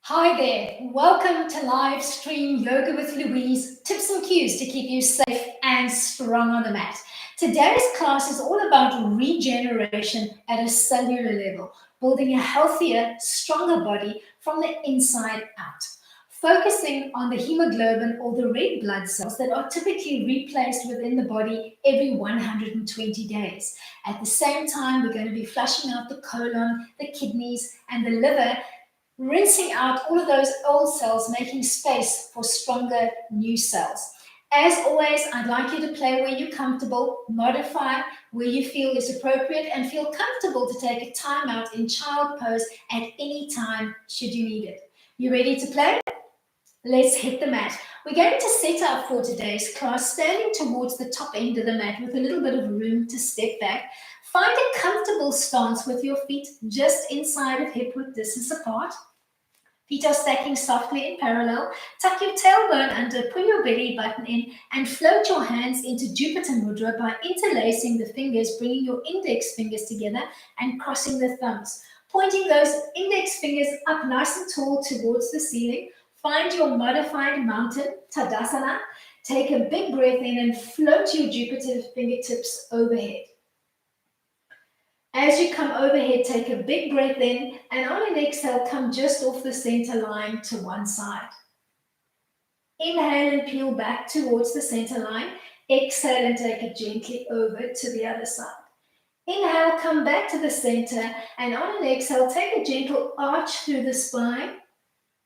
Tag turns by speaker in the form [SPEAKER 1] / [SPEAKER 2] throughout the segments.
[SPEAKER 1] Hi there, welcome to live stream Yoga with Louise, tips and cues to keep you safe and strong on the mat. Today's class is all about regeneration at a cellular level, building a healthier, stronger body from the inside out. Focusing on the hemoglobin or the red blood cells that are typically replaced within the body every 120 days. At the same time, we're going to be flushing out the colon, the kidneys, and the liver, rinsing out all of those old cells, making space for stronger new cells. As always, I'd like you to play where you're comfortable, modify where you feel is appropriate, and feel comfortable to take a time out in child pose at any time should you need it. You ready to play? Let's hit the mat. We're going to set up for today's class standing towards the top end of the mat with a little bit of room to step back. Find a comfortable stance with your feet just inside of hip-width distance apart. Feet are stacking softly in parallel. Tuck your tailbone under, pull your belly button in, and float your hands into Jupiter Mudra by interlacing the fingers, bringing your index fingers together and crossing the thumbs. Pointing those index fingers up nice and tall towards the ceiling. Find your modified mountain, Tadasana. Take a big breath in and float your Jupiter fingertips overhead. As you come overhead, take a big breath in, and on an exhale, come just off the center line to one side. Inhale and peel back towards the center line. Exhale and take it gently over to the other side. Inhale, come back to the center, and on an exhale, take a gentle arch through the spine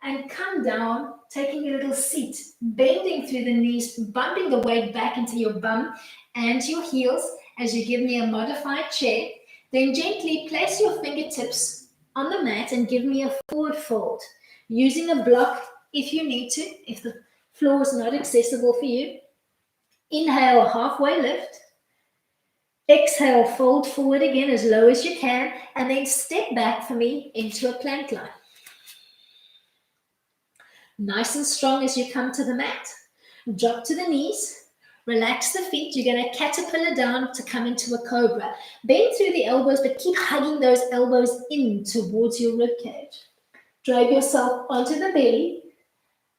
[SPEAKER 1] and come down, taking a little seat, bending through the knees, bumping the weight back into your bum and your heels as you give me a modified chair. Then gently place your fingertips on the mat and give me a forward fold, using a block if you need to, if the floor is not accessible for you. Inhale, halfway lift. Exhale, fold forward again as low as you can, and then step back for me into a plank line. Nice and strong as you come to the mat. Drop to the knees. Relax the feet. You're going to caterpillar down to come into a cobra. Bend through the elbows, but keep hugging those elbows in towards your rib cage. Drag yourself onto the belly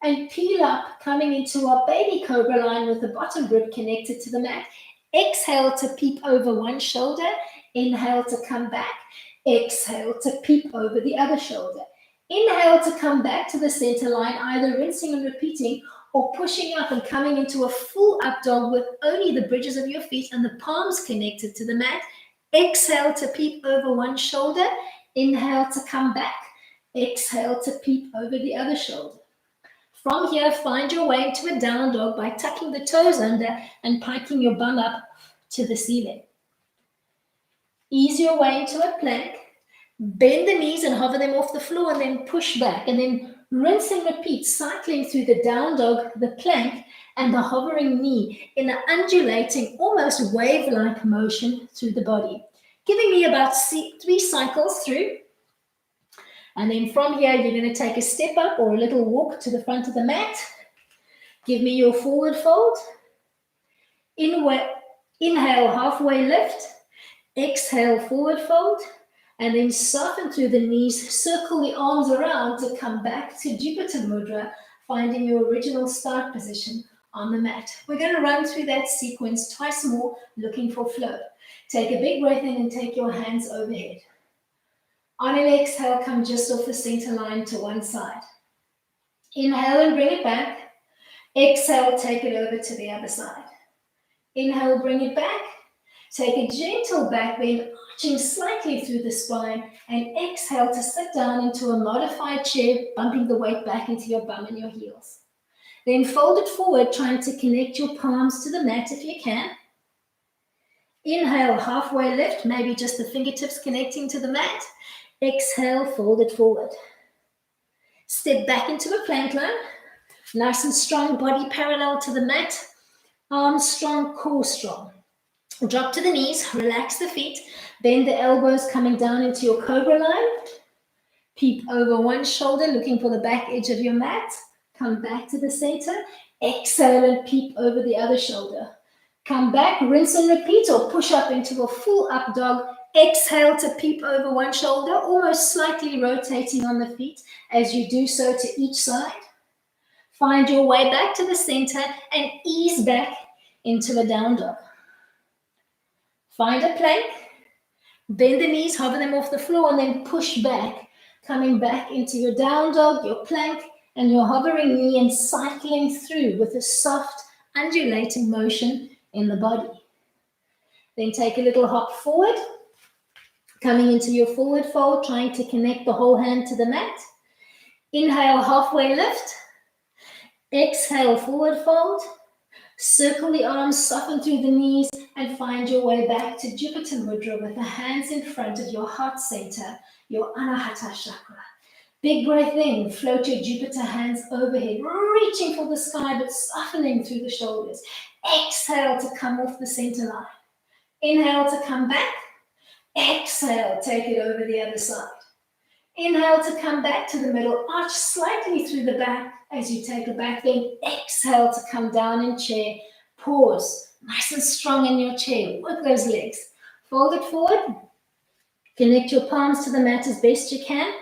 [SPEAKER 1] and peel up, coming into our baby cobra line with the bottom rib connected to the mat. Exhale to peep over one shoulder. Inhale to come back. Exhale to peep over the other shoulder. Inhale to come back to the center line, either rinsing and repeating or pushing up and coming into a full up dog with only the bridges of your feet and the palms connected to the mat. Exhale to peep over one shoulder. Inhale to come back. Exhale to peep over the other shoulder. From here, find your way into a down dog by tucking the toes under and piking your bum up to the ceiling. Ease your way into a plank. Bend the knees and hover them off the floor and then push back, and then rinse and repeat, cycling through the down dog, the plank, and the hovering knee in an undulating, almost wave-like motion through the body. Giving me about 3 cycles through. And then from here, you're going to take a step up or a little walk to the front of the mat. Give me your forward fold. Inhale, halfway lift. Exhale, forward fold. And then soften through the knees, circle the arms around to come back to Jupiter Mudra, finding your original start position on the mat. We're going to run through that sequence twice more, looking for flow. Take a big breath in and take your hands overhead. On an exhale, come just off the center line to one side. Inhale and bring it back. Exhale, take it over to the other side. Inhale, bring it back. Take a gentle back bend, arching slightly through the spine, and exhale to sit down into a modified chair, bumping the weight back into your bum and your heels. Then fold it forward, trying to connect your palms to the mat if you can. Inhale, halfway lift, maybe just the fingertips connecting to the mat. Exhale, fold it forward. Step back into a plank line. Nice and strong, body parallel to the mat. Arms strong, core strong. Drop to the knees, relax the feet, bend the elbows coming down into your cobra line. Peep over one shoulder, looking for the back edge of your mat. Come back to the center. Exhale and peep over the other shoulder. Come back, rinse and repeat, or push up into a full up dog. Exhale to peep over one shoulder, almost slightly rotating on the feet as you do so to each side. Find your way back to the center and ease back into a down dog. Find a plank, bend the knees, hover them off the floor, and then push back, coming back into your down dog, your plank, and your hovering knee, and cycling through with a soft, undulating motion in the body. Then take a little hop forward, coming into your forward fold, trying to connect the whole hand to the mat. Inhale, halfway lift. Exhale, forward fold. Circle the arms, soften through the knees, and find your way back to Jupiter Mudra with the hands in front of your heart center, your Anahata chakra. Big breath in, float your Jupiter hands overhead, reaching for the sky but softening through the shoulders. Exhale to come off the center line. Inhale to come back. Exhale, take it over the other side. Inhale to come back to the middle, arch slightly through the back as you take a back bend. Exhale to come down in chair. Pause, nice and strong in your chair. Work those legs. Fold it forward. Connect your palms to the mat as best you can.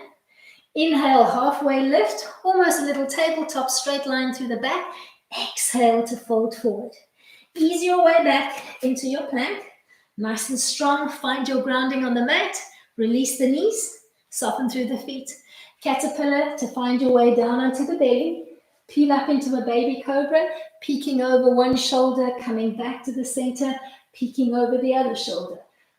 [SPEAKER 1] Inhale, halfway lift, almost a little tabletop straight line through the back. Exhale to fold forward. Ease your way back into your plank. Nice and strong, find your grounding on the mat. Release the knees, soften through the feet. Caterpillar to find your way down onto the belly. Peel up into a baby cobra, peeking over one shoulder, coming back to the center, peeking over the other shoulder.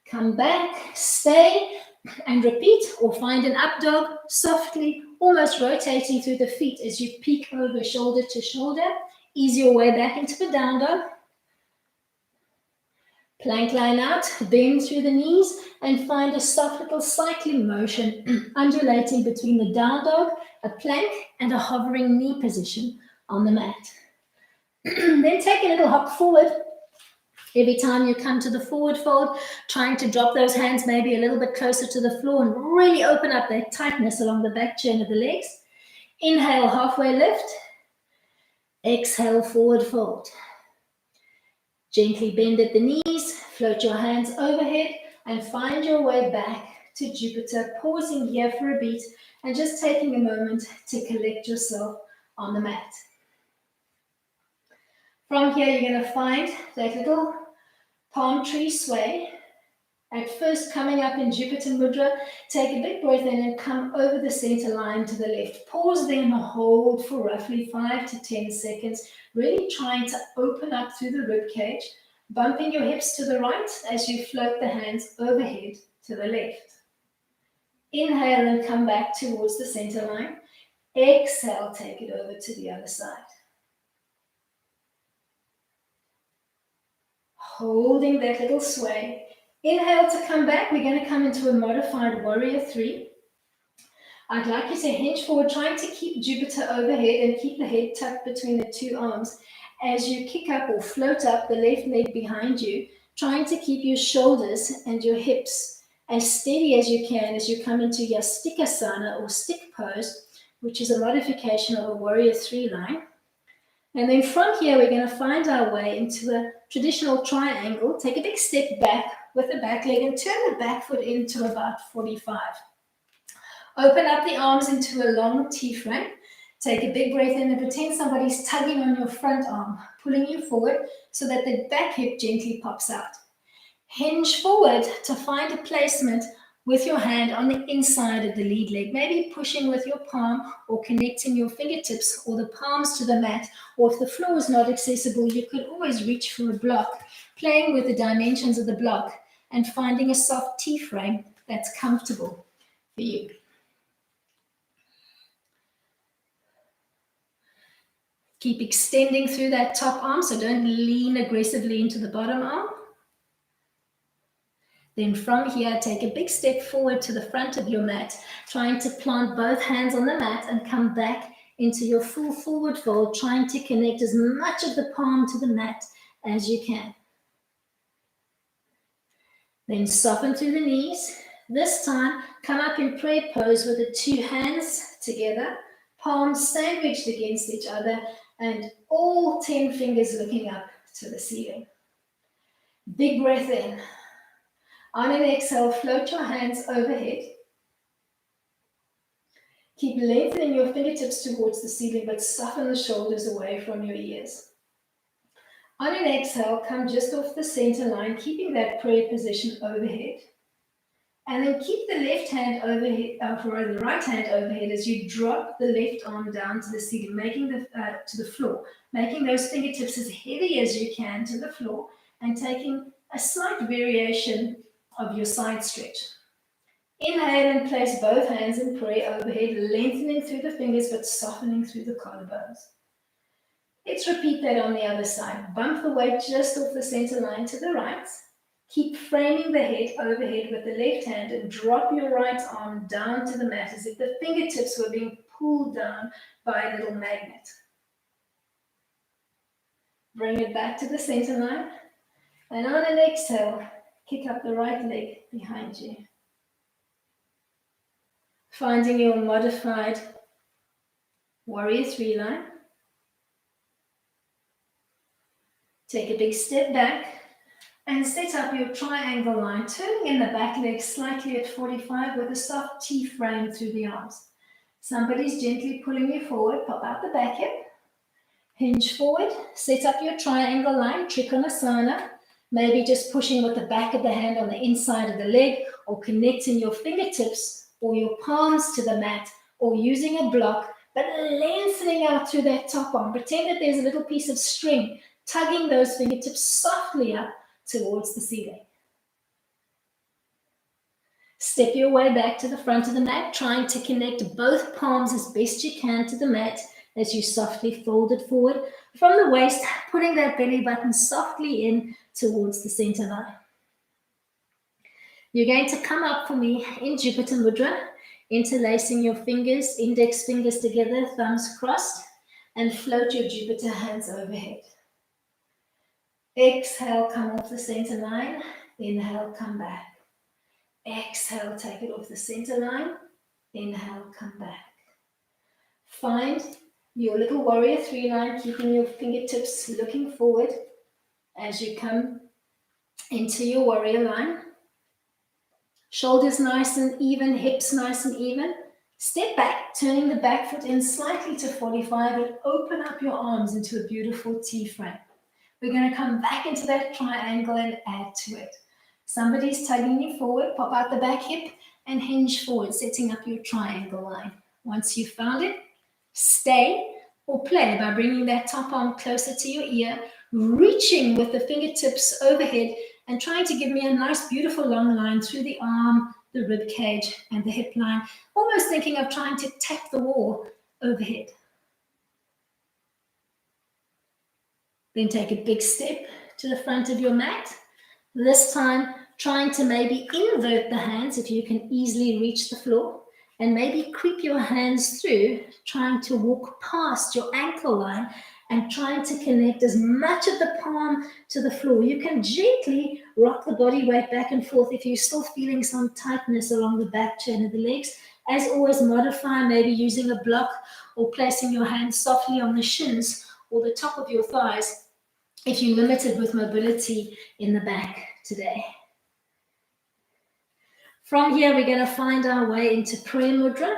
[SPEAKER 1] Come back, stay, and repeat, or find an up dog, softly, almost rotating through the feet as you peek over shoulder to shoulder. Ease your way back into the down dog. Plank line out, bend through the knees, and find a soft little cycling motion, undulating between the down dog, a plank, and a hovering knee position on the mat. Then take a little hop forward. Every time you come to the forward fold, trying to drop those hands maybe a little bit closer to the floor and really open up that tightness along the back chain of the legs. Inhale, halfway lift. Exhale, forward fold. Gently bend at the knees, float your hands overhead, and find your way back to Jupiter, pausing here for a beat and just taking a moment to collect yourself on the mat. From here, you're going to find that little palm tree sway. At first, coming up in Jupiter Mudra, take a big breath in and come over the center line to the left. Pause there and hold for roughly 5 to 10 seconds, really trying to open up through the rib cage, bumping your hips to the right as you float the hands overhead to the left. Inhale and come back towards the center line. Exhale, take it over to the other side. Holding that little sway. Inhale to come back. We're going to come into a modified warrior 3. I'd like you to hinge forward, trying to keep Jupiter overhead and keep the head tucked between the two arms. As you kick up or float up the left leg behind you, trying to keep your shoulders and your hips as steady as you can as you come into your stikasana or stick pose, which is a modification of a warrior 3 line. And then from here, we're going to find our way into a traditional triangle. Take a big step back with the back leg and turn the back foot into about 45. Open up the arms into a long T-frame. Take a big breath in and pretend somebody's tugging on your front arm, pulling you forward so that the back hip gently pops out. Hinge forward to find a placement with your hand on the inside of the lead leg, maybe pushing with your palm or connecting your fingertips or the palms to the mat, or if the floor is not accessible, you could always reach for a block, playing with the dimensions of the block and finding a soft T-frame that's comfortable for you. Keep extending through that top arm, so don't lean aggressively into the bottom arm. Then from here, take a big step forward to the front of your mat, trying to plant both hands on the mat and come back into your full forward fold, trying to connect as much of the palm to the mat as you can. Then soften through the knees. This time, come up in prayer pose with the two hands together, palms sandwiched against each other, and all 10 fingers looking up to the ceiling. Big breath in. On an exhale, float your hands overhead. Keep lengthening your fingertips towards the ceiling, but soften the shoulders away from your ears. On an exhale, come just off the center line, keeping that prayer position overhead. And then keep the left hand overhead, or the right hand overhead as you drop the left arm down to the ceiling, to the floor, making those fingertips as heavy as you can to the floor, and taking a slight variation of your side stretch. Inhale and place both hands in prayer overhead, lengthening through the fingers but softening through the collarbones. Let's repeat that on the other side. Bump the weight just off the center line to the right. Keep framing the head overhead with the left hand and drop your right arm down to the mat as if the fingertips were being pulled down by a little magnet. Bring it back to the center line. And on an exhale, kick up the right leg behind you. Finding your modified warrior three line. Take a big step back and set up your triangle line, turning in the back leg slightly at 45 with a soft T frame through the arms. Somebody's gently pulling you forward, pop out the back hip, hinge forward, set up your triangle line, Trikonasana, maybe just pushing with the back of the hand on the inside of the leg, or connecting your fingertips or your palms to the mat, or using a block, but lengthening out through that top arm. Pretend that there's a little piece of string, tugging those fingertips softly up towards the ceiling. Step your way back to the front of the mat, trying to connect both palms as best you can to the mat as you softly fold it forward from the waist, putting that belly button softly in towards the center line. You're going to come up for me in Jupiter Mudra, interlacing your fingers, index fingers together, thumbs crossed, and float your Jupiter hands overhead. Exhale, come off the center line. Inhale, come back. Exhale, take it off the center line. Inhale, come back. Find your little warrior three line, keeping your fingertips looking forward as you come into your warrior line. Shoulders nice and even, hips nice and even. Step back, turning the back foot in slightly to 45 and open up your arms into a beautiful T frame. We're going to come back into that triangle and add to it. Somebody's tugging you forward, pop out the back hip and hinge forward, setting up your triangle line. Once you've found it, stay or play by bringing that top arm closer to your ear, reaching with the fingertips overhead and trying to give me a nice, beautiful long line through the arm, the rib cage, and the hip line, almost thinking of trying to tap the wall overhead. Then take a big step to the front of your mat. This time, trying to maybe invert the hands if you can easily reach the floor, and maybe creep your hands through, trying to walk past your ankle line and trying to connect as much of the palm to the floor. You can gently rock the body weight back and forth if you're still feeling some tightness along the back chain of the legs. As always, modify, maybe using a block or placing your hands softly on the shins or the top of your thighs if you're limited with mobility in the back today. From here, we're going to find our way into prayer mudra,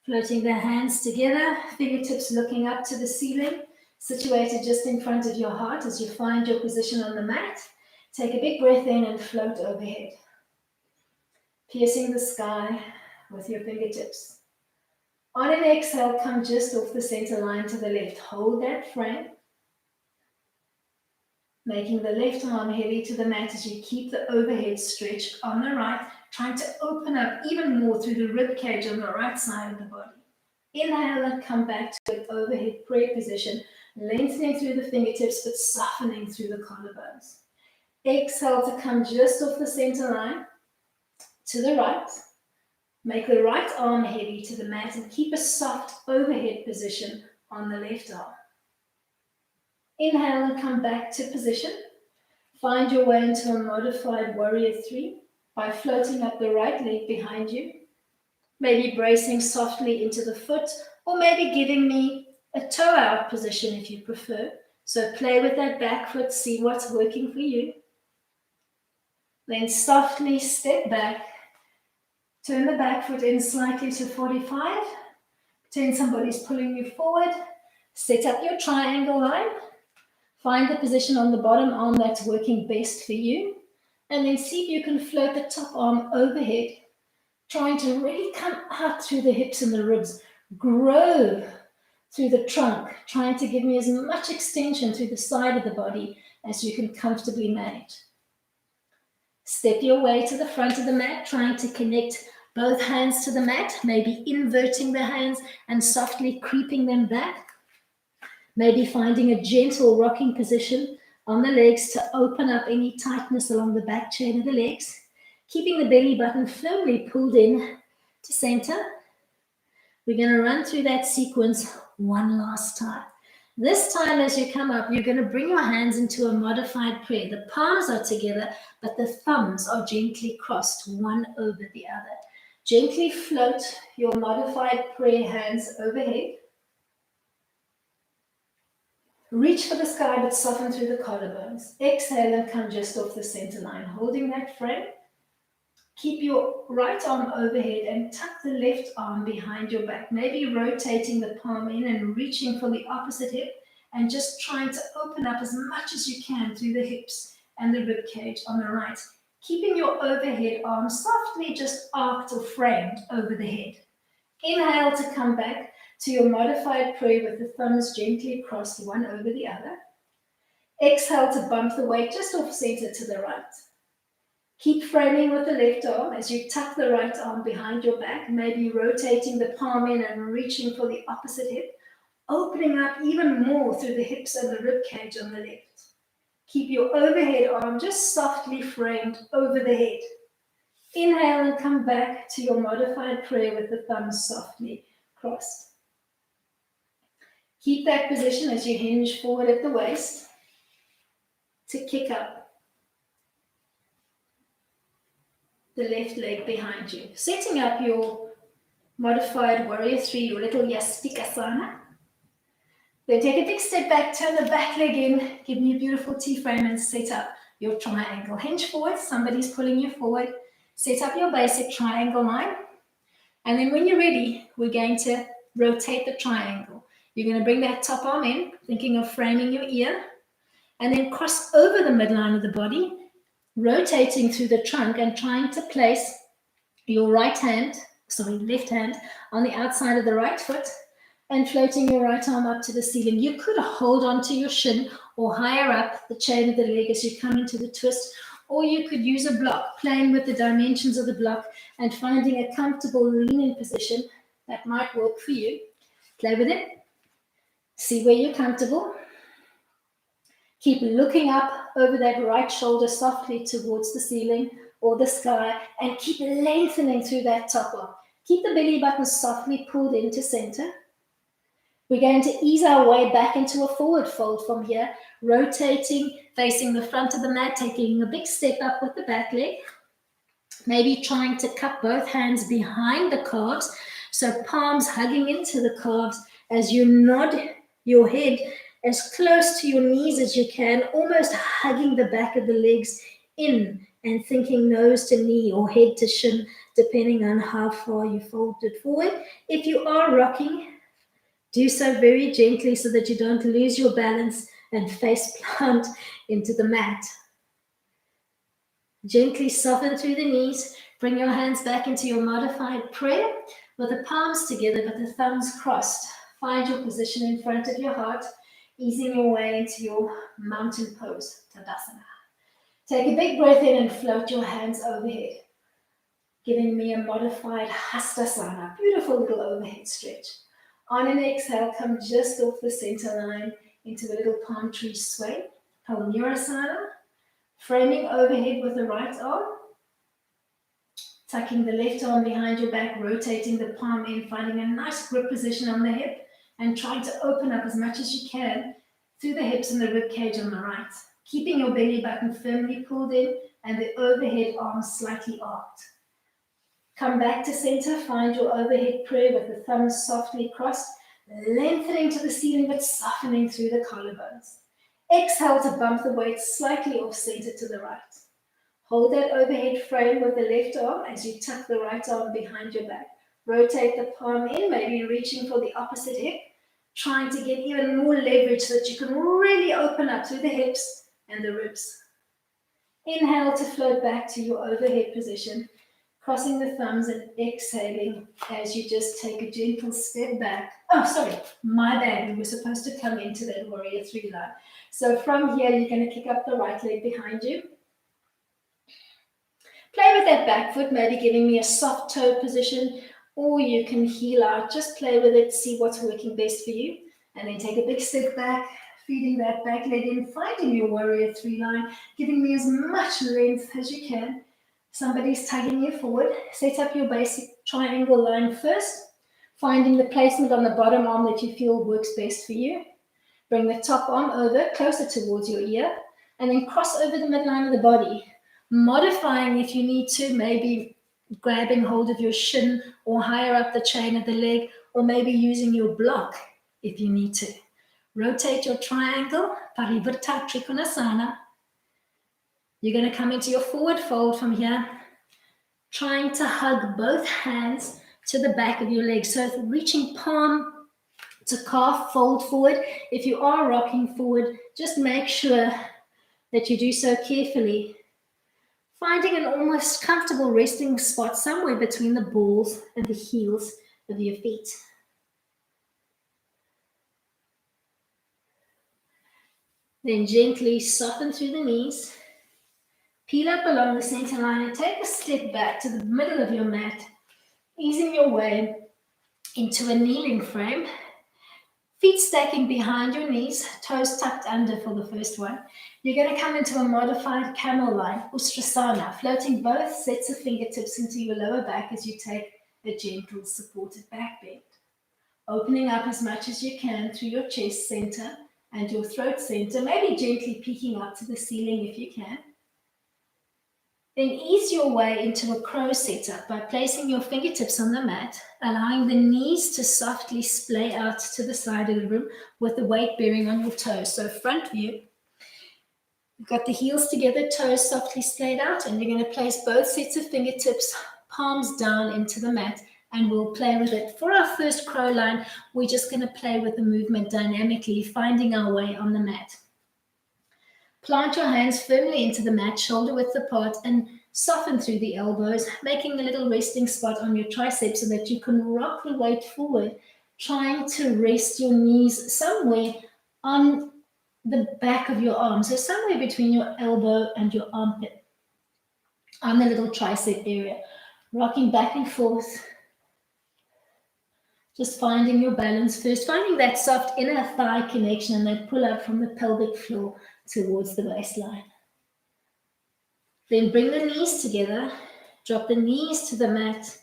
[SPEAKER 1] floating the hands together, fingertips looking up to the ceiling, situated just in front of your heart as you find your position on the mat. Take a big breath in and float overhead, piercing the sky with your fingertips. On an exhale, come just off the center line to the left. Hold that frame, making the left arm heavy to the mat as you keep the overhead stretch on the right, trying to open up even more through the rib cage on the right side of the body. Inhale and come back to an overhead prayer position, lengthening through the fingertips but softening through the collarbones. Exhale to come just off the center line to the right. Make the right arm heavy to the mat and keep a soft overhead position on the left arm. Inhale and come back to position. Find your way into a modified warrior three by floating up the right leg behind you, maybe bracing softly into the foot, or maybe giving me a toe out position if you prefer. So play with that back foot, see what's working for you. Then softly step back. Turn the back foot in slightly to 45. Pretend somebody's pulling you forward. Set up your triangle line. Find the position on the bottom arm that's working best for you. And then see if you can float the top arm overhead, trying to really come out through the hips and the ribs. Grow through the trunk, trying to give me as much extension through the side of the body as you can comfortably manage. Step your way to the front of the mat, trying to connect both hands to the mat, maybe inverting the hands and softly creeping them back. Maybe finding a gentle rocking position on the legs to open up any tightness along the back chain of the legs, keeping the belly button firmly pulled in to center. We're going to run through that sequence one last time. This time as you come up, you're going to bring your hands into a modified prayer. The palms are together, but the thumbs are gently crossed one over the other. Gently float your modified prayer hands overhead. Reach for the sky, but soften through the collarbones. Exhale and come just off the center line, holding that frame. Keep your right arm overhead and tuck the left arm behind your back, maybe rotating the palm in and reaching for the opposite hip and just trying to open up as much as you can through the hips and the rib cage on the right. Keeping your overhead arm softly just arched or framed over the head. Inhale to come back to your modified prayer with the thumbs gently crossed one over the other. Exhale to bump the weight just off center to the right. Keep framing with the left arm as you tuck the right arm behind your back, maybe rotating the palm in and reaching for the opposite hip, opening up even more through the hips and the rib cage on the left. Keep your overhead arm just softly framed over the head. Inhale and come back to your modified prayer with the thumbs softly crossed. Keep that position as you hinge forward at the waist to kick up the left leg behind you. Setting up your modified warrior 3, your little yastikasana. Then take a big step back, turn the back leg in, give me a beautiful T-frame and set up your triangle. Hinge forward, somebody's pulling you forward. Set up your basic triangle line. And then when you're ready, we're going to rotate the triangle. You're going to bring that top arm in, thinking of framing your ear, and then cross over the midline of the body, rotating through the trunk and trying to place your left hand on the outside of the right foot and floating your right arm up to the ceiling. You could hold on to your shin or higher up the chain of the leg as you come into the twist, or you could use a block, playing with the dimensions of the block and finding a comfortable lean-in position that might work for you. Play with it. See where you're comfortable. Keep looking up over that right shoulder softly towards the ceiling or the sky and keep lengthening through that top arm. Keep the belly button softly pulled into center. We're going to ease our way back into a forward fold from here, rotating, facing the front of the mat, taking a big step up with the back leg. Maybe trying to cup both hands behind the calves, so palms hugging into the calves as you nod your head as close to your knees as you can, almost hugging the back of the legs in and thinking nose to knee or head to shin, depending on how far you folded forward. If you are rocking, do so very gently so that you don't lose your balance and face plant into the mat. Gently soften through the knees. Bring your hands back into your modified prayer with the palms together but the thumbs crossed. Find your position in front of your heart, easing your way into your mountain pose, Tadasana. Take a big breath in and float your hands overhead, giving me a modified Hastasana, beautiful little overhead stretch. On an exhale, come just off the center line into a little palm tree sway, Palmurasana, framing overhead with the right arm, tucking the left arm behind your back, rotating the palm in, finding a nice grip position on the hip, and trying to open up as much as you can through the hips and the rib cage on the right, keeping your belly button firmly pulled in and the overhead arms slightly arched. Come back to center, find your overhead prayer with the thumbs softly crossed, lengthening to the ceiling but softening through the collarbones. Exhale to bump the weight slightly off center to the right. Hold that overhead frame with the left arm as you tuck the right arm behind your back. Rotate the palm in, maybe reaching for the opposite hip, trying to get even more leverage so that you can really open up through the hips and the ribs. Inhale to float back to your overhead position, crossing the thumbs and exhaling as you just take a gentle step back. Oh, sorry, my bad. We were supposed to come into that warrior three line. So from here, you're going to kick up the right leg behind you. Play with that back foot, maybe giving me a soft toe position, or you can heel out. Just play with it, see what's working best for you. And then take a big step back, feeding that back leg in, finding your warrior three line, giving me as much length as you can. Somebody's tugging you forward. Set up your basic triangle line first, finding the placement on the bottom arm that you feel works best for you. Bring the top arm over, closer towards your ear, and then cross over the midline of the body. Modifying if you need to, maybe grabbing hold of your shin or higher up the chain of the leg, or maybe using your block if you need to. Rotate your triangle, Parivrtta Trikonasana. You're going to come into your forward fold from here, trying to hug both hands to the back of your leg. So reaching palm to calf, fold forward. If you are rocking forward, just make sure that you do so carefully. Finding an almost comfortable resting spot somewhere between the balls and the heels of your feet. Then gently soften through the knees. Peel up along the center line and take a step back to the middle of your mat, easing your way into a kneeling frame. Feet stacking behind your knees, toes tucked under for the first one. You're going to come into a modified camel line, Ustrasana, floating both sets of fingertips into your lower back as you take a gentle supported back bend. Opening up as much as you can through your chest center and your throat center, maybe gently peeking up to the ceiling if you can. Then ease your way into a crow setup by placing your fingertips on the mat, allowing the knees to softly splay out to the side of the room with the weight bearing on your toes. So front view, you've got the heels together, toes softly splayed out, and you're going to place both sets of fingertips, palms down into the mat, and we'll play with it. For our first crow line, we're just going to play with the movement dynamically, finding our way on the mat. Plant your hands firmly into the mat, shoulder width apart, and soften through the elbows, making a little resting spot on your triceps so that you can rock the weight forward, trying to rest your knees somewhere on the back of your arm, so somewhere between your elbow and your armpit, on the little tricep area, rocking back and forth. Just finding your balance first, finding that soft inner thigh connection and that pull up from the pelvic floor towards the waistline. Then bring the knees together, drop the knees to the mat,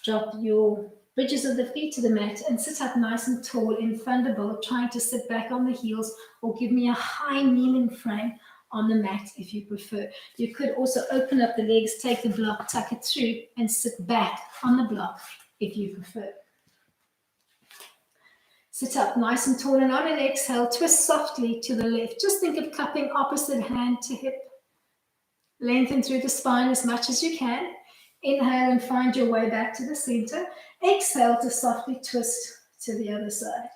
[SPEAKER 1] drop your bridges of the feet to the mat, and sit up nice and tall in thunderbolt, trying to sit back on the heels, or give me a high kneeling frame on the mat if you prefer. You could also open up the legs, take the block, tuck it through, and sit back on the block if you prefer. Sit up nice and tall, and on an exhale, twist softly to the left. Just think of cupping opposite hand to hip. Lengthen through the spine as much as you can. Inhale and find your way back to the center. Exhale to softly twist to the other side.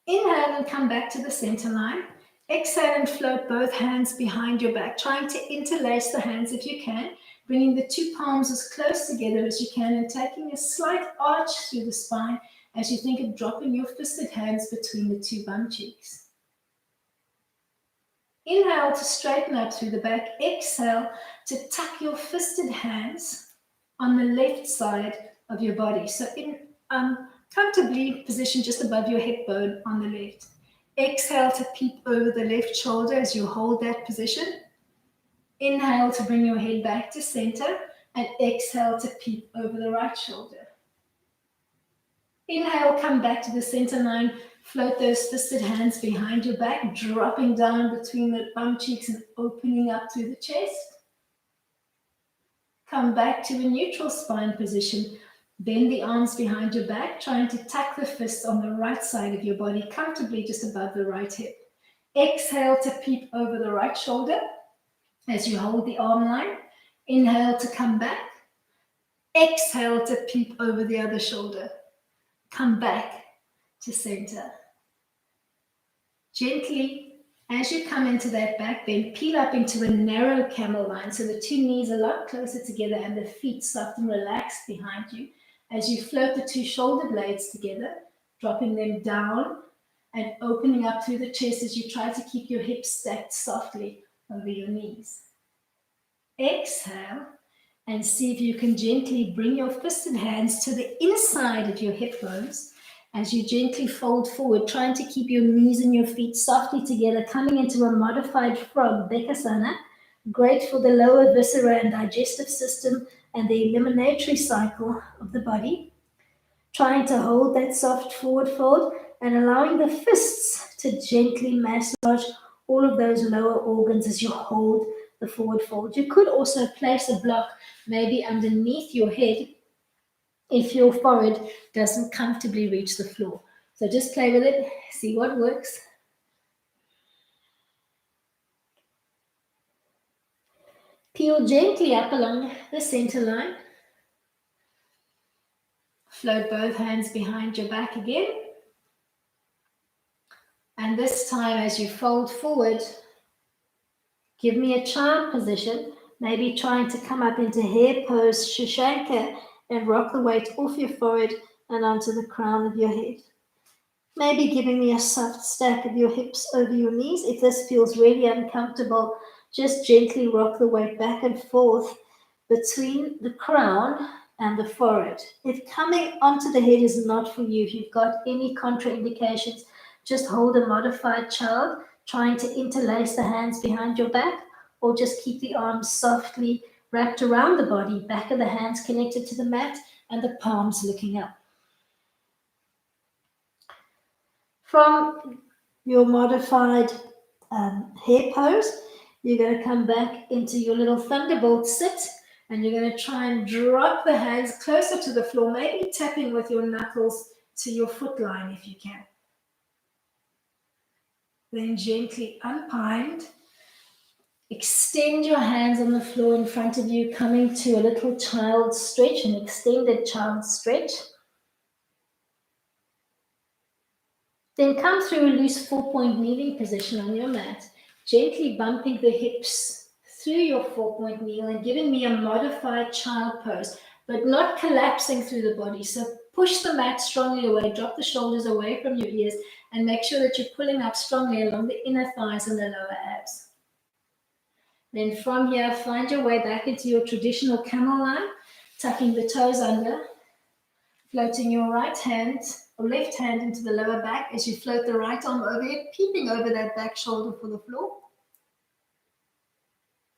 [SPEAKER 1] Inhale and come back to the center line. Exhale and float both hands behind your back, trying to interlace the hands if you can, bringing the two palms as close together as you can and taking a slight arch through the spine as you think of dropping your fisted hands between the two bum cheeks. Inhale to straighten up through the back. Exhale to tuck your fisted hands on the left side of your body. So comfortably positioned just above your hip bone on the left. Exhale to peep over the left shoulder as you hold that position. Inhale to bring your head back to center, and exhale to peep over the right shoulder. Inhale, come back to the center line. Float those fisted hands behind your back, dropping down between the bum cheeks and opening up through the chest. Come back to a neutral spine position. Bend the arms behind your back, trying to tuck the fists on the right side of your body, comfortably just above the right hip. Exhale to peep over the right shoulder. As you hold the arm line, inhale to come back. Exhale to peep over the other shoulder. Come back to center. Gently, as you come into that back bend, peel up into a narrow camel line so the two knees are a lot closer together and the feet soft and relaxed behind you. As you float the two shoulder blades together, dropping them down and opening up through the chest as you try to keep your hips stacked softly over your knees. Exhale and see if you can gently bring your fists and hands to the inside of your hip bones as you gently fold forward, trying to keep your knees and your feet softly together, coming into a modified frog, Bekasana. Great for the lower viscera and digestive system and the eliminatory cycle of the body. Trying to hold that soft forward fold and allowing the fists to gently massage all of those lower organs as you hold the forward fold. You could also place a block maybe underneath your head if your forehead doesn't comfortably reach the floor. So just play with it, see what works. Peel gently up along the center line. Float both hands behind your back again. And this time as you fold forward, give me a child position, maybe trying to come up into hare pose, Shashanka, and rock the weight off your forehead and onto the crown of your head. Maybe giving me a soft stack of your hips over your knees. If this feels really uncomfortable, just gently rock the weight back and forth between the crown and the forehead. If coming onto the head is not for you, if you've got any contraindications, just hold a modified child, trying to interlace the hands behind your back, or just keep the arms softly wrapped around the body, back of the hands connected to the mat, and the palms looking up. From your modified hare pose, you're going to come back into your little thunderbolt sit, and you're going to try and drop the hands closer to the floor, maybe tapping with your knuckles to your foot line if you can. Then gently unbind. Extend your hands on the floor in front of you, coming to a little child stretch, an extended child stretch. Then come through a loose 4-point kneeling position on your mat, gently bumping the hips through your 4-point kneel and giving me a modified child pose, but not collapsing through the body. So push the mat strongly away, drop the shoulders away from your ears, and make sure that you're pulling up strongly along the inner thighs and the lower abs. Then from here, find your way back into your traditional camel line, tucking the toes under, floating your right hand or left hand into the lower back as you float the right arm overhead, peeping over that back shoulder for the floor.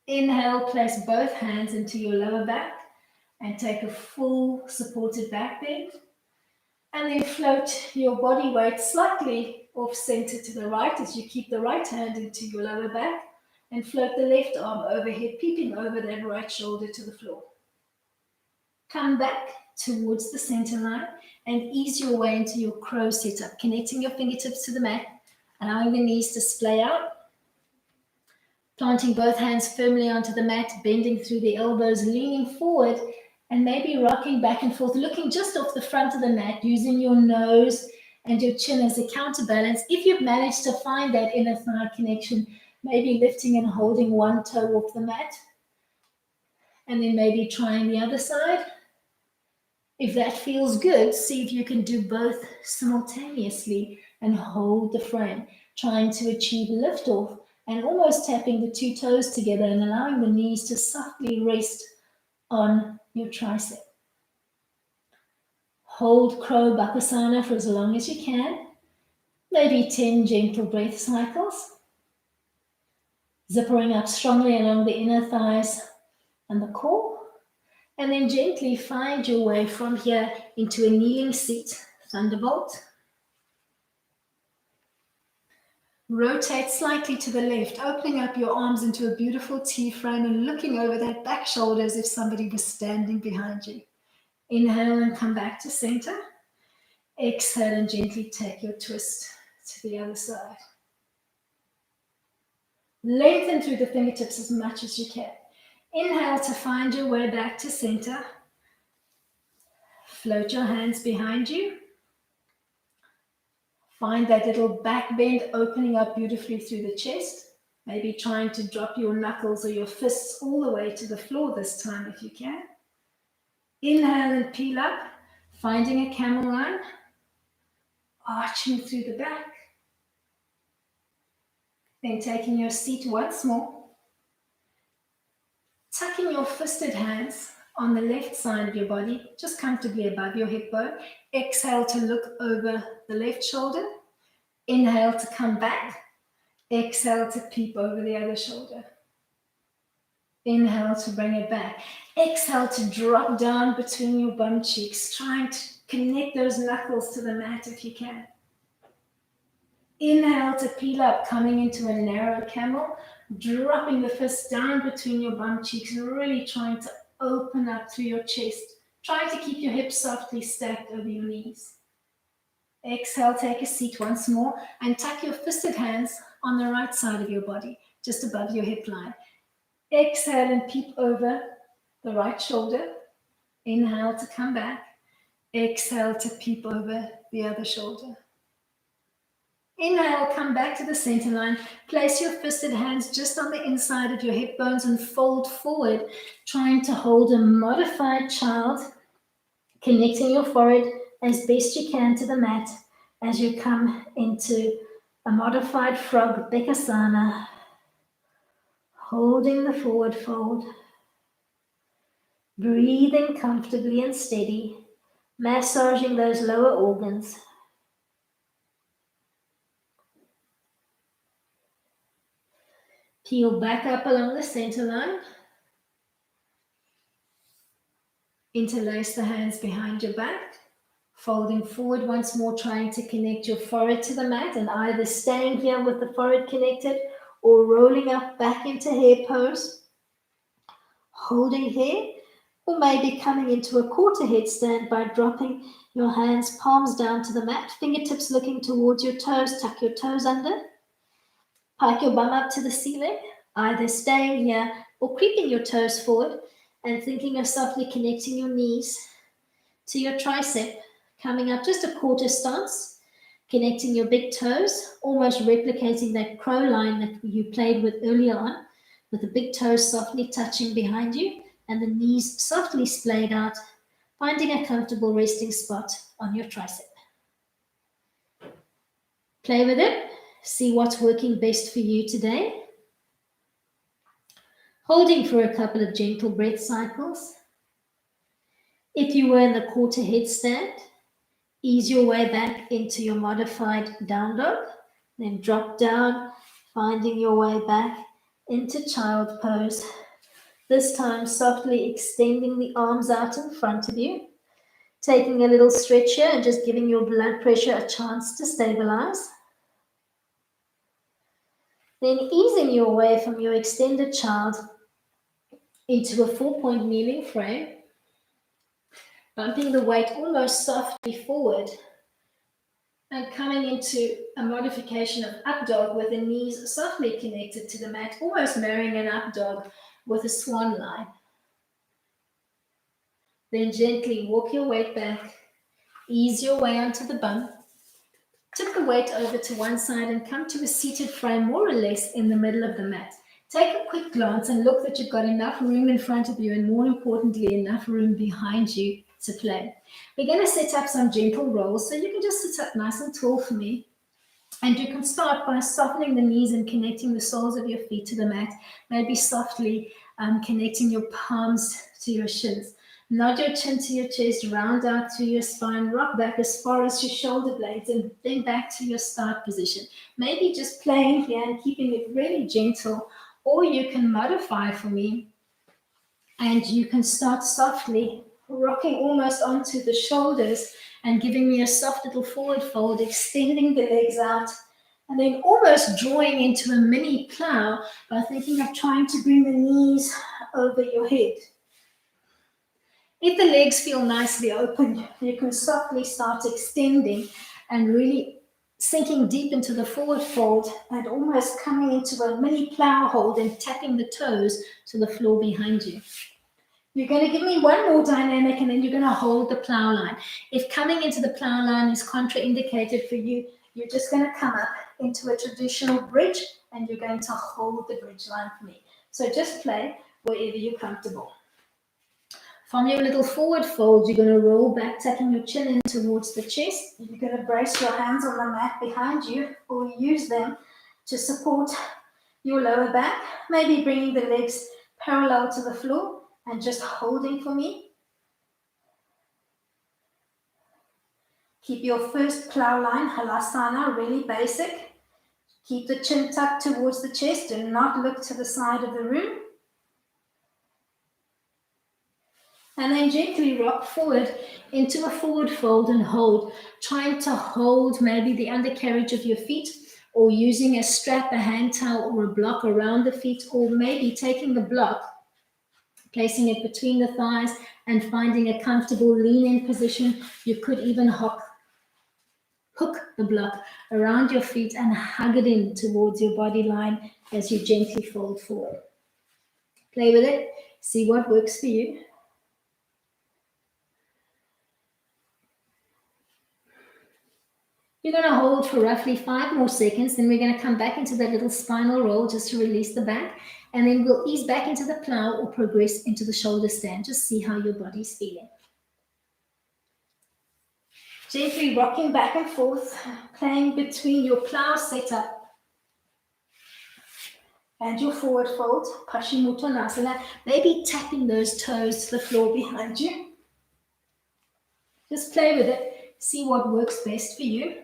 [SPEAKER 1] Inhale, place both hands into your lower back and take a full supported back bend. And then float your body weight slightly off center to the right as you keep the right hand into your lower back and float the left arm overhead, peeping over that right shoulder to the floor. Come back towards the center line and ease your way into your crow setup, connecting your fingertips to the mat, allowing the knees to splay out, planting both hands firmly onto the mat, bending through the elbows, leaning forward, and maybe rocking back and forth, looking just off the front of the mat, using your nose and your chin as a counterbalance. If you've managed to find that inner thigh connection, maybe lifting and holding one toe off the mat, and then maybe trying the other side. If that feels good, see if you can do both simultaneously and hold the frame, trying to achieve liftoff and almost tapping the two toes together and allowing the knees to softly rest on your tricep. Hold Crow Bakasana for as long as you can, maybe 10 gentle breath cycles. Zippering up strongly along the inner thighs and the core. And then gently find your way from here into a kneeling seat, thunderbolt. Rotate slightly to the left, opening up your arms into a beautiful T-frame and looking over that back shoulder as if somebody was standing behind you. Inhale and come back to center. Exhale and gently take your twist to the other side. Lengthen through the fingertips as much as you can. Inhale to find your way back to center. Float your hands behind you. Find that little back bend opening up beautifully through the chest. Maybe trying to drop your knuckles or your fists all the way to the floor this time if you can. Inhale and peel up, finding a camel line, arching through the back. Then taking your seat once more. Tucking your fisted hands on the left side of your body, just comfortably above your hip bone. Exhale to look over the left shoulder. Inhale to come back. Exhale to peep over the other shoulder. Inhale to bring it back. Exhale to drop down between your bum cheeks, trying to connect those knuckles to the mat if you can. Inhale to peel up, coming into a narrow camel, dropping the fist down between your bum cheeks and really trying to open up through your chest, trying to keep your hips softly stacked over your knees. Exhale, take a seat once more and tuck your fisted hands on the right side of your body, just above your hip line. Exhale and peep over the right shoulder. Inhale to come back. Exhale to peep over the other shoulder. Inhale, come back to the center line. Place your fisted hands just on the inside of your hip bones and fold forward, trying to hold a modified child, connecting your forehead as best you can to the mat as you come into a modified frog Bekasana, holding the forward fold, breathing comfortably and steady, massaging those lower organs. Peel back up along the center line. Interlace the hands behind your back. Folding forward once more, trying to connect your forehead to the mat and either staying here with the forehead connected or rolling up back into hare pose. Holding here, or maybe coming into a quarter headstand by dropping your hands, palms down to the mat, fingertips looking towards your toes, tuck your toes under. Pike your bum up to the ceiling, either staying here or creeping your toes forward and thinking of softly connecting your knees to your tricep, coming up just a quarter stance, connecting your big toes, almost replicating that crow line that you played with earlier on, with the big toes softly touching behind you and the knees softly splayed out, finding a comfortable resting spot on your tricep. Play with it. See what's working best for you today. Holding for a couple of gentle breath cycles. If you were in the quarter headstand, ease your way back into your modified down dog. Then drop down, finding your way back into child pose. This time softly extending the arms out in front of you. Taking a little stretch here and just giving your blood pressure a chance to stabilize. Then easing your way from your extended child into a 4-point kneeling frame, bumping the weight almost softly forward and coming into a modification of up dog with the knees softly connected to the mat, almost marrying an up dog with a swan line. Then gently walk your weight back, ease your way onto the bum, tip the weight over to one side and come to a seated frame more or less in the middle of the mat. Take a quick glance and look that you've got enough room in front of you and more importantly, enough room behind you to play. We're going to set up some gentle rolls, so you can just sit up nice and tall for me. And you can start by softening the knees and connecting the soles of your feet to the mat, maybe softly connecting your palms to your shins. Nod your chin to your chest, round out through your spine, rock back as far as your shoulder blades, and then back to your start position. Maybe just playing here and keeping it really gentle, or you can modify for me, and you can start softly rocking almost onto the shoulders and giving me a soft little forward fold, extending the legs out, and then almost drawing into a mini plow by thinking of trying to bring the knees over your head. If the legs feel nicely open, you can softly start extending and really sinking deep into the forward fold and almost coming into a mini plow hold and tapping the toes to the floor behind you. You're going to give me one more dynamic and then you're going to hold the plow line. If coming into the plow line is contraindicated for you, you're just going to come up into a traditional bridge and you're going to hold the bridge line for me. So just play wherever you're comfortable. From your little forward fold, you're going to roll back, tucking your chin in towards the chest. You're going to brace your hands on the mat behind you or use them to support your lower back, maybe bringing the legs parallel to the floor and just holding for me. Keep your first plow line, halasana, really basic. Keep the chin tucked towards the chest. Do not look to the side of the room. And then gently rock forward into a forward fold and hold, trying to hold maybe the undercarriage of your feet or using a strap, a hand towel or a block around the feet, or maybe taking the block, placing it between the thighs and finding a comfortable lean-in position. You could even hook the block around your feet and hug it in towards your body line as you gently fold forward. Play with it, see what works for you. You're going to hold for roughly 5 more seconds, then we're going to come back into that little spinal roll just to release the back, and then we'll ease back into the plow or progress into the shoulder stand. Just see how your body's feeling. Gently rocking back and forth, playing between your plow setup and your forward fold, Paschimottanasana, maybe tapping those toes to the floor behind you. Just play with it, see what works best for you.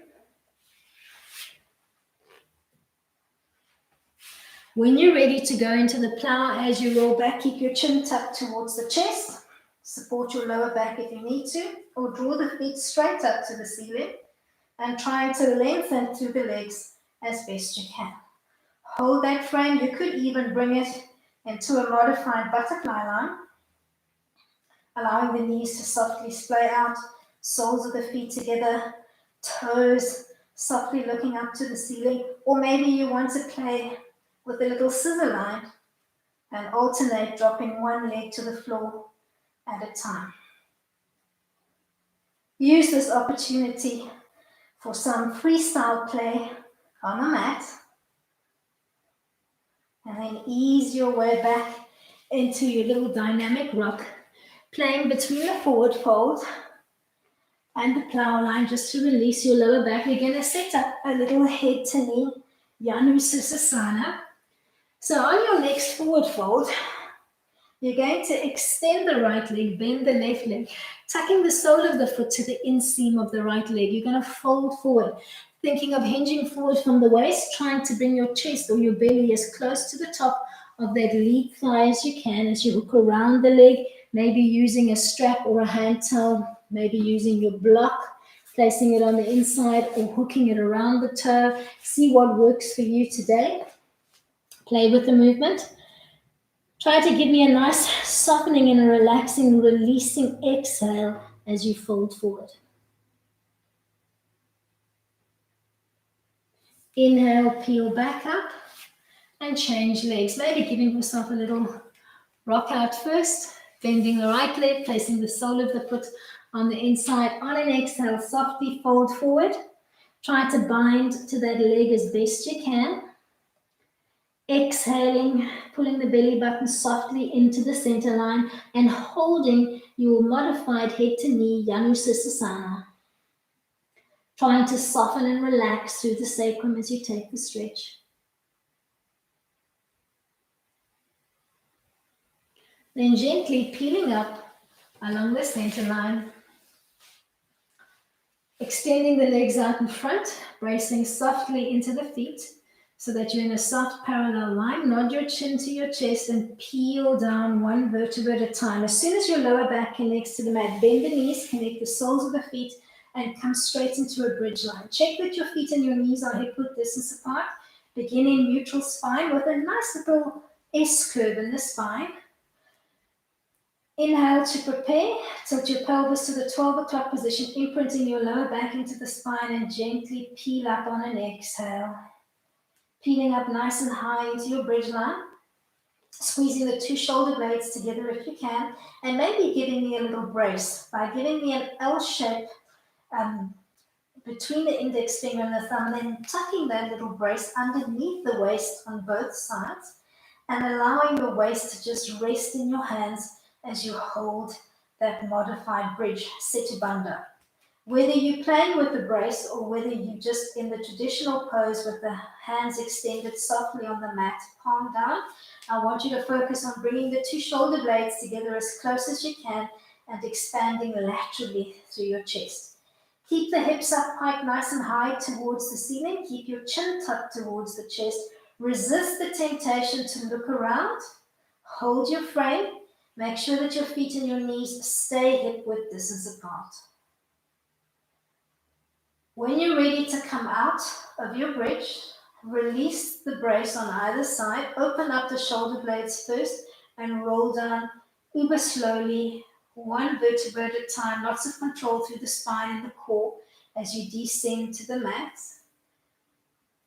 [SPEAKER 1] When you're ready to go into the plow, as you roll back, keep your chin tucked towards the chest. Support your lower back if you need to, or draw the feet straight up to the ceiling and try to lengthen through the legs as best you can. Hold that frame. You could even bring it into a modified butterfly line, allowing the knees to softly splay out, soles of the feet together, toes softly looking up to the ceiling, or maybe you want to play with a little scissor line and alternate dropping one leg to the floor at a time. Use this opportunity for some freestyle play on the mat, and then ease your way back into your little dynamic rock, playing between the forward fold and the plow line just to release your lower back. We're going to set up a little head to knee Janu Sirsasana. So on your next forward fold, you're going to extend the right leg, bend the left leg, tucking the sole of the foot to the inseam of the right leg. You're going to fold forward, thinking of hinging forward from the waist, trying to bring your chest or your belly as close to the top of that lead thigh as you can as you hook around the leg, maybe using a strap or a hand towel, maybe using your block, placing it on the inside or hooking it around the toe. See what works for you today. Play with the movement. Try to give me a nice softening and a relaxing, releasing exhale as you fold forward. Inhale, peel back up and change legs. Maybe giving yourself a little rock out first, bending the right leg, placing the sole of the foot on the inside. On an exhale, softly fold forward. Try to bind to that leg as best you can. Exhaling, pulling the belly button softly into the center line and holding your modified head to knee Janu Sirsasana. Trying to soften and relax through the sacrum as you take the stretch. Then gently peeling up along the center line. Extending the legs out in front, bracing softly into the feet so that you're in a soft parallel line. Nod your chin to your chest and peel down one vertebra at a time. As soon as your lower back connects to the mat, bend the knees, connect the soles of the feet, and come straight into a bridge line. Check that your feet and your knees are hip-width distance apart. Begin in neutral spine with a nice little S curve in the spine. Inhale to prepare. Tilt your pelvis to the 12 o'clock position, imprinting your lower back into the spine, and gently peel up on an exhale. Peeling up nice and high into your bridge line. Squeezing the two shoulder blades together if you can, and maybe giving me a little brace by giving me an L shape between the index finger and the thumb, and then tucking that little brace underneath the waist on both sides, and allowing your waist to just rest in your hands as you hold that modified bridge Setu Bandha. Whether you're playing with the brace or whether you're just in the traditional pose with the hands extended softly on the mat, palm down, I want you to focus on bringing the two shoulder blades together as close as you can and expanding laterally through your chest. Keep the hips up quite nice and high towards the ceiling. Keep your chin tucked towards the chest. Resist the temptation to look around. Hold your frame. Make sure that your feet and your knees stay hip width distance apart. When you're ready to come out of your bridge, release the brace on either side. Open up the shoulder blades first and roll down uber slowly, one vertebra at a time, lots of control through the spine and the core as you descend to the mat.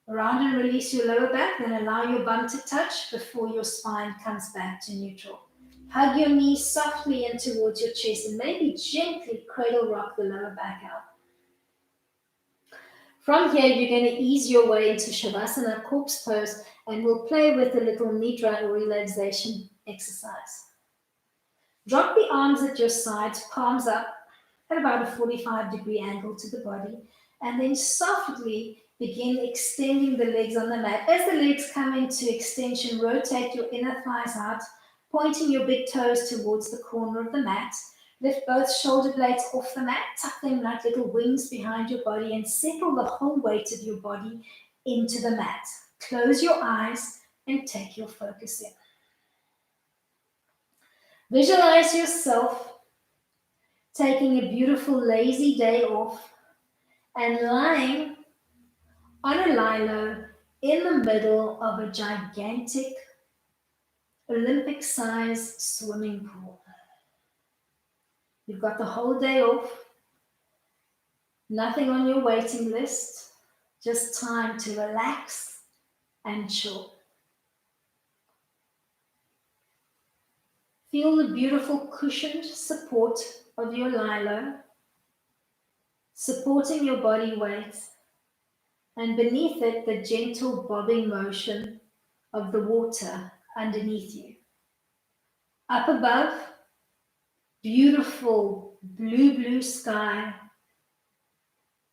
[SPEAKER 1] Round and release your lower back, then allow your bum to touch before your spine comes back to neutral. Hug your knees softly in towards your chest and maybe gently cradle rock the lower back out. From here, you're going to ease your way into Shavasana, corpse pose, and we'll play with a little nidra or relaxation exercise. Drop the arms at your sides, palms up at about a 45-degree angle to the body, and then softly begin extending the legs on the mat. As the legs come into extension, rotate your inner thighs out, pointing your big toes towards the corner of the mat. Lift both shoulder blades off the mat, tuck them like little wings behind your body, and settle the whole weight of your body into the mat. Close your eyes and take your focus in. Visualize yourself taking a beautiful lazy day off and lying on a lilo in the middle of a gigantic Olympic-sized swimming pool. You've got the whole day off, nothing on your waiting list, just time to relax and chill. Feel the beautiful cushioned support of your lilo, supporting your body weight, and beneath it, the gentle bobbing motion of the water underneath you. Up above, beautiful blue sky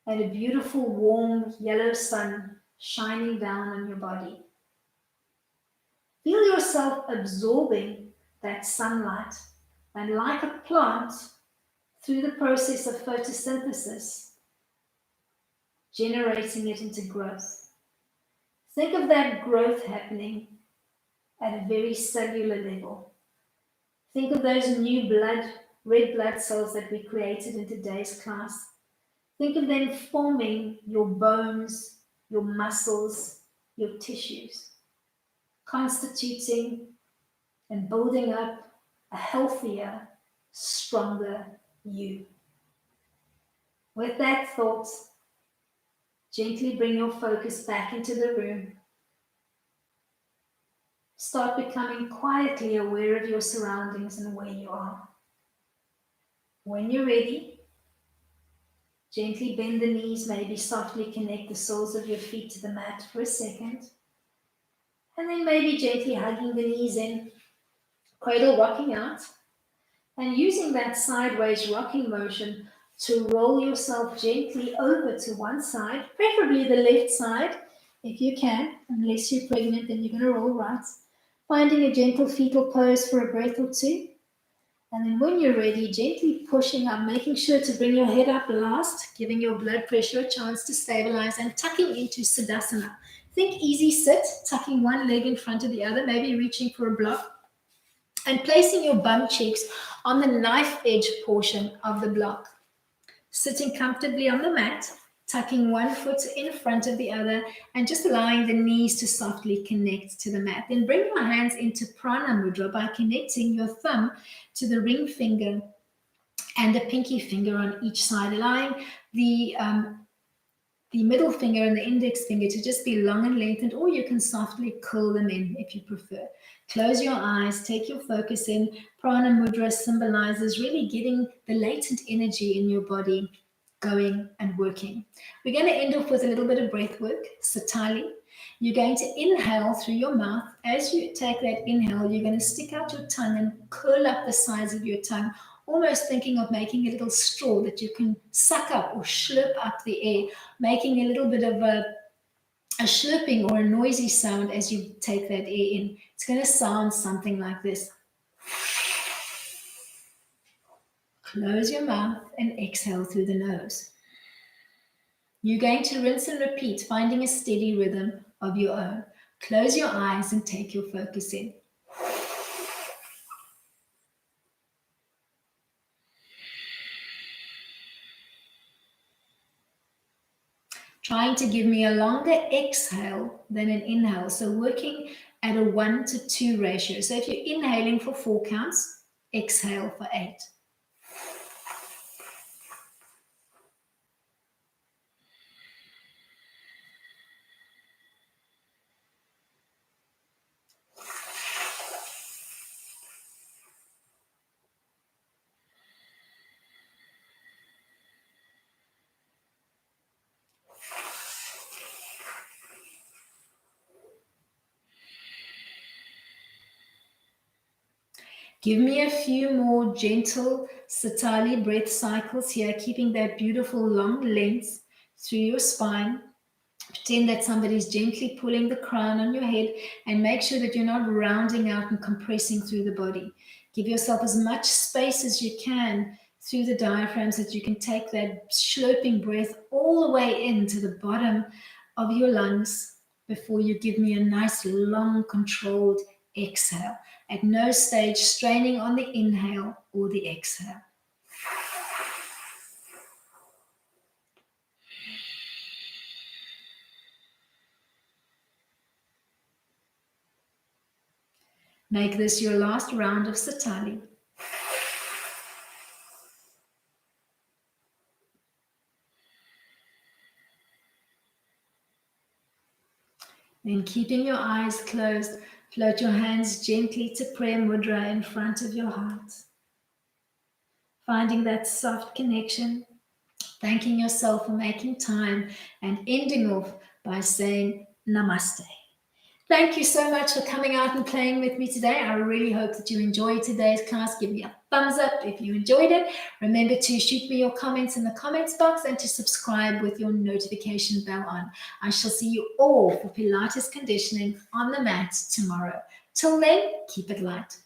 [SPEAKER 1] and a beautiful warm yellow sun shining down on your body. Feel yourself absorbing that sunlight, and like a plant, through the process of photosynthesis, generating it into growth. Think of that growth happening at a very cellular level. Think of those new red blood cells that we created in today's class. Think of them forming your bones, your muscles, your tissues, constituting and building up a healthier, stronger you. With that thought, gently bring your focus back into the room. Start becoming quietly aware of your surroundings and where you are. When you're ready, gently bend the knees, maybe softly connect the soles of your feet to the mat for a second. And then maybe gently hugging the knees in, cradle rocking out, and using that sideways rocking motion to roll yourself gently over to one side, preferably the left side, if you can. Unless you're pregnant, then you're going to roll right. Finding a gentle fetal pose for a breath or two. And then when you're ready, gently pushing up, making sure to bring your head up last, giving your blood pressure a chance to stabilize, and tucking into Siddhasana. Think easy sit, tucking one leg in front of the other, maybe reaching for a block, and placing your bum cheeks on the knife edge portion of the block. Sitting comfortably on the mat, tucking one foot in front of the other and just allowing the knees to softly connect to the mat. Then bring your hands into Prana Mudra by connecting your thumb to the ring finger and the pinky finger on each side, allowing the middle finger and the index finger to just be long and lengthened, or you can softly curl them in if you prefer. Close your eyes, take your focus in. Prana Mudra symbolizes really getting the latent energy in your body going and working. We're going to end off with a little bit of breath work, Satali. You're going to inhale through your mouth. As you take that inhale, you're going to stick out your tongue and curl up the sides of your tongue, almost thinking of making a little straw that you can suck up or slurp up the air, making a little bit of a slurping or a noisy sound as you take that air in. It's going to sound something like this. Close your mouth and exhale through the nose. You're going to rinse and repeat, finding a steady rhythm of your own. Close your eyes and take your focus in. Trying to give me a longer exhale than an inhale. So working at a 1-to-2 ratio. So if you're inhaling for 4 counts, exhale for 8. Give me a few more gentle Satali breath cycles here, keeping that beautiful long length through your spine. Pretend that somebody's gently pulling the crown on your head, and make sure that you're not rounding out and compressing through the body. Give yourself as much space as you can through the diaphragm so that you can take that slurping breath all the way into the bottom of your lungs before you give me a nice long controlled exhale. At no stage straining on the inhale or the exhale. Make this your last round of Satali. Then keeping your eyes closed, float your hands gently to prayer mudra in front of your heart. Finding that soft connection, thanking yourself for making time, and ending off by saying namaste. Thank you so much for coming out and playing with me today. I really hope that you enjoyed today's class. Give me a thumbs up if you enjoyed it. Remember to shoot me your comments in the comments box and to subscribe with your notification bell on. I shall see you all for Pilates conditioning on the mat tomorrow. Till then, keep it light.